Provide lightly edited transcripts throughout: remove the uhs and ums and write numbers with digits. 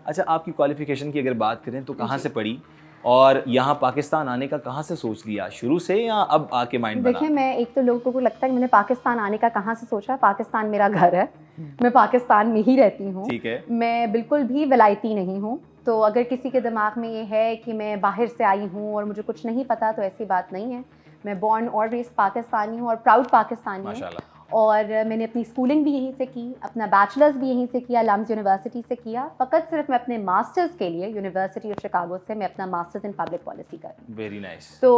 अच्छा, आपकी क्वालिफिकेशन की अगर बात करें तो कहाँ से पढ़ी और यहाँ पाकिस्तान आने का कहाँ से सोच लिया, शुरू से या अब आके माइंड बना? देखिए, मैं एक तो लोगों को लगता है कि मैंने पाकिस्तान आने का कहाँ से सोचा। पाकिस्तान मेरा घर है, मैं पाकिस्तान में ही रहती हूँ। ठीक है। मैं बिल्कुल भी वलायती नहीं हूँ। तो अगर किसी के दिमाग में ये है कि मैं बाहर से आई हूँ और मुझे कुछ नहीं पता, तो ऐसी बात नहीं है। मैं बॉर्न और रेस्ड पाकिस्तानी हूँ और प्राउड पाकिस्तानी हूँ। माशाल्लाह। और मैंने अपनी स्कूलिंग भी यहीं से की, अपना बैचलर्स भी यहीं से किया, लम्स यूनिवर्सिटी से किया। फ़कत सिर्फ मैं अपने मास्टर्स के लिए यूनिवर्सिटी ऑफ शिकागो से मैं अपना मास्टर्स इन पब्लिक पॉलिसी कर रही हूँ। Very nice. तो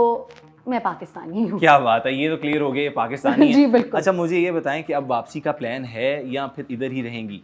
मैं पाकिस्तानी हूँ। क्या बात है, ये तो क्लियर हो गया, ये पाकिस्तानी है। जी बिल्कुल। अच्छा, मुझे ये बताएं कि अब वापसी का प्लान है या फिर इधर ही रहेंगी?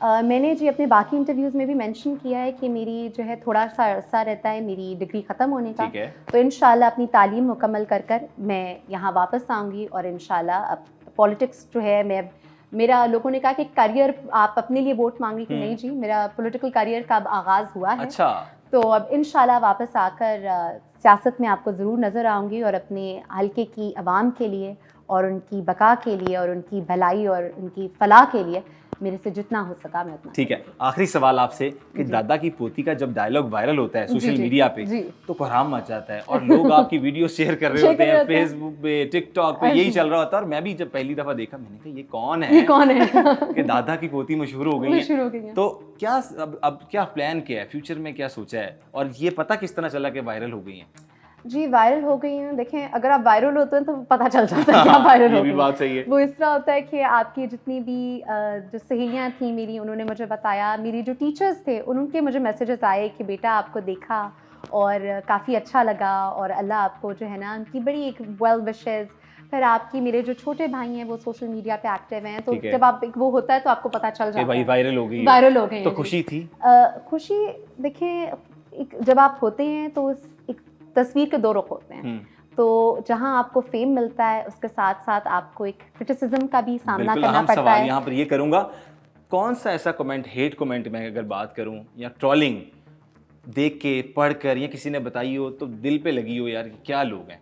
मैंने जी अपने बाकी इंटरव्यूज़ में भी मेंशन किया है कि मेरी जो है थोड़ा सा अरसा रहता है मेरी डिग्री ख़त्म होने का। ठीक है। तो इंशाल्लाह अपनी तालीम मुकम्मल कर मैं यहाँ वापस आऊँगी और इंशाल्लाह अब पॉलिटिक्स जो है मेरा लोगों ने कहा कि करियर आप अपने लिए वोट मांगी कि नहीं जी, मेरा पॉलिटिकल करियर का अब आगाज़ हुआ है। अच्छा। तो अब इंशाल्लाह वापस आकर सियासत में आपको ज़रूर नज़र आऊँगी और अपने हल्के की आवाम के लिए और उनकी बका के लिए और उनकी भलाई और उनकी फलाह के लिए मेरे से जितना हो सका मैं उतना। ठीक है, आखिरी सवाल आपसे कि दादा की पोती का जब डायलॉग वायरल होता है सोशल मीडिया पे तो कोहराम मच जाता है और लोग आपकी वीडियो शेयर कर रहे होते हैं फेसबुक पे, टिकटॉक पे, यही चल रहा होता है। और मैं भी जब पहली दफा देखा, मैंने कहा ये कौन है, कि दादा की पोती मशहूर हो गई है। तो क्या अब क्या प्लान क्या है, फ्यूचर में क्या सोचा है, और ये पता किस तरह चला कि वायरल हो गई है? जी वायरल हो गई हैं। देखें, अगर आप वायरल होते हैं तो पता चल जाता है कि आप वायरल हो गई। ये भी बात सही है। वो इस तरह होता है कि आपकी जितनी भी जो सहेलियां थी मेरी, उन्होंने मुझे बताया, मेरी जो टीचर्स थे उनके मुझे मैसेजेस आए कि बेटा आपको देखा और काफ़ी अच्छा लगा और अल्लाह आपको जो है ना उनकी बड़ी एक वेल विशेज़। फिर आपकी मेरे जो छोटे भाई हैं वो सोशल मीडिया पे एक्टिव हैं, तो जब आप वो होता है तो आपको पता चल जाता है वायरल हो गई, वायरल हो गए। तो खुशी थी? खुशी देखें, जब आप होते हैं तो एक तस्वीर के दो रुख होते हैं। तो जहां आपको फेम मिलता है उसके साथ साथ आपको एक क्रिटिसिज्म का भी सामना करना पड़ता है। यहाँ पर ये करूंगा, कौन सा ऐसा कमेंट, हेट कमेंट में अगर बात करूं या ट्रोलिंग देख के पढ़ कर या किसी ने बताई हो तो दिल पे लगी हो यार क्या लोग हैं,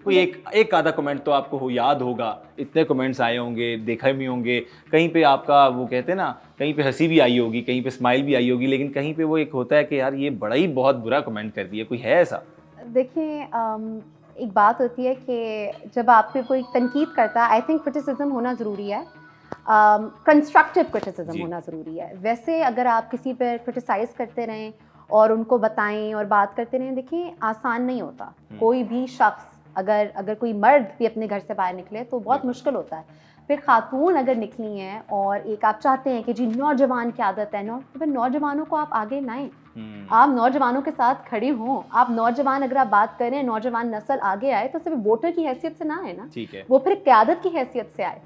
कोई एक आधा कमेंट तो आपको याद होगा? इतने कमेंट्स आए होंगे, देखा भी होंगे, कहीं पे आपका वो कहते हैं ना, कहीं पे हंसी भी आई होगी, कहीं पे स्माइल भी आई होगी, लेकिन कहीं पे वो एक होता है कि यार ये बड़ा ही बहुत बुरा कमेंट कर दिया, कोई है ऐसा? देखिए, एक बात होती है कि जब आप पे कोई तनकीद करता है, आई थिंक क्रिटिसिज्म होना ज़रूरी है, कंस्ट्रक्टिव क्रिटिसिज्म होना ज़रूरी है। वैसे अगर आप किसी पर क्रिटिसाइज़ करते रहें और उनको बताएं और बात करते रहें, देखिए आसान नहीं होता। कोई भी शख्स अगर कोई मर्द भी अपने घर से बाहर निकले तो बहुत मुश्किल होता है। फिर खातून अगर निकली हैं और एक आप चाहते हैं कि जी नौजवान की आदत है, तो फिर नौजवानों को आप आगे लाएं, आप नौजवानों के साथ खड़े हों। आप नौजवान, अगर आप बात करें नौजवान नस्ल आगे आए तो सिर्फ वोटर की हैसियत से ना आए ना, ठीक है, वो फिर क़यादत की हैसियत से आए।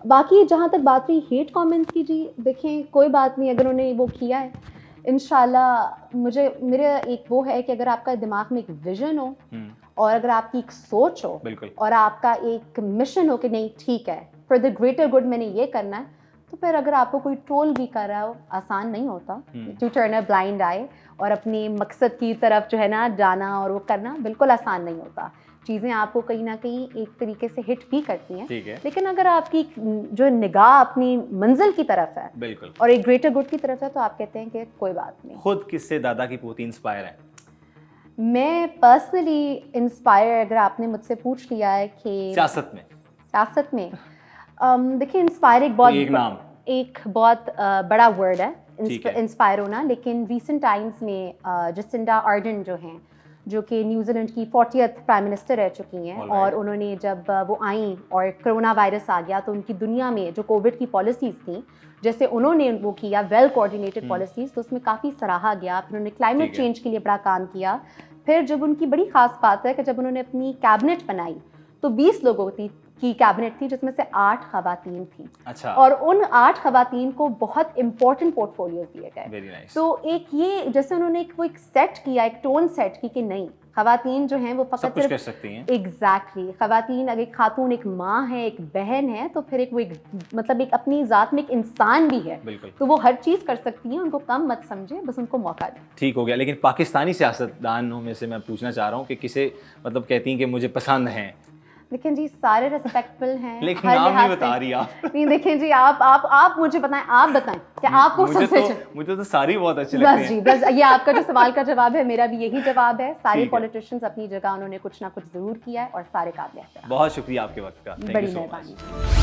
बाकी जहाँ तक बात रही हेट कमेंट्स की, जी देखें कोई बात नहीं, अगर उन्होंने वो किया है इंशाल्लाह, मेरा एक वो है कि अगर आपका दिमाग में एक विजन हो और अगर आपकी एक सोच हो और आपका एक मिशन हो कि नहीं ठीक है फॉर द ग्रेटर गुड मैंने ये करना है, तो फिर अगर आपको कोई ट्रोल भी कर रहा हो, आसान नहीं होता टू टर्न अ ब्लाइंड आई और अपनी मकसद की तरफ जो है ना जाना और वो करना बिल्कुल आसान नहीं होता। चीज़ें आपको कहीं ना कहीं एक तरीके से हिट भी करती हैं, लेकिन अगर आपकी जो निगाह अपनी मंजिल की तरफ है और एक ग्रेटर गुड की तरफ है तो आप कहते हैं कि कोई बात नहीं। खुद किससे दादा की पोती इंस्पायर है? मैं पर्सनली इंस्पायर, अगर आपने मुझसे पूछ लिया है कि सियासत में देखिए इंस्पायर एक बहुत बड़ा वर्ड है इंस्पायर होना, लेकिन रीसेंट टाइम्स में जसिंडा आर्डन जो हैं, जो कि न्यूजीलैंड की 40th प्राइम मिनिस्टर रह चुकी हैं, और उन्होंने जब वो आई और कोरोना वायरस आ गया तो उनकी दुनिया में जो कोविड की पॉलिसीज़ थी, जैसे उन्होंने वो किया वेल कोऑर्डिनेटेड पॉलिसीज़, तो उसमें काफ़ी सराहा गया। फिर उन्होंने क्लाइमेट चेंज के लिए बड़ा काम किया। फिर जब उनकी बड़ी ख़ास बात है कि जब उन्होंने अपनी कैबिनेट बनाई तो 20 लोगों की कैबिनेट थी जिसमें से 8 ख़वातीन थी। अच्छा। और उन 8 ख़वातीन को बहुत इंपॉर्टेंट पोर्टफोलियोज दिए गए। nice. तो एक ये जैसे उन्होंने वो एक सेट किया, एक टोन सेट की कि नहीं, ख़वातीन जो हैं वो सब कुछ कर सकती हैं। एग्जैक्टली, ख़वातीन अगर एक खातून एक माँ है, एक बहन है, तो फिर वो एक मतलब एक अपनी ज़ात में एक इंसान भी है, तो वो हर चीज़ कर सकती हैं। उनको कम मत समझे, बस उनको मौका दें। ठीक हो गया। लेकिन पाकिस्तानी सियासतदानों में से मैं पूछना चाह रहा हूँ कि किसे मतलब कहती हैं कि मुझे पसंद हैं? देखें जी सारे रिस्पेक्टफुल हैं, लेकिन हर नाम नहीं लिहाज बता से। रही आप। नहीं देखें जी, आप मुझे बताएं, आप बताएं कि आपको सबसे मुझे तो सारी बहुत अच्छे बस लगते जी, हैं। बस ये आपका जो सवाल का जवाब है, मेरा भी यही जवाब है। सारे ठीक है। पॉलिटिशियंस अपनी जगह उन्होंने कुछ ना कुछ जरूर किया है और सारे काबिल एहतराम। बहुत शुक्रिया आपके वक्त का, थैंक यू बड़ी सो मच। मेहरबानी।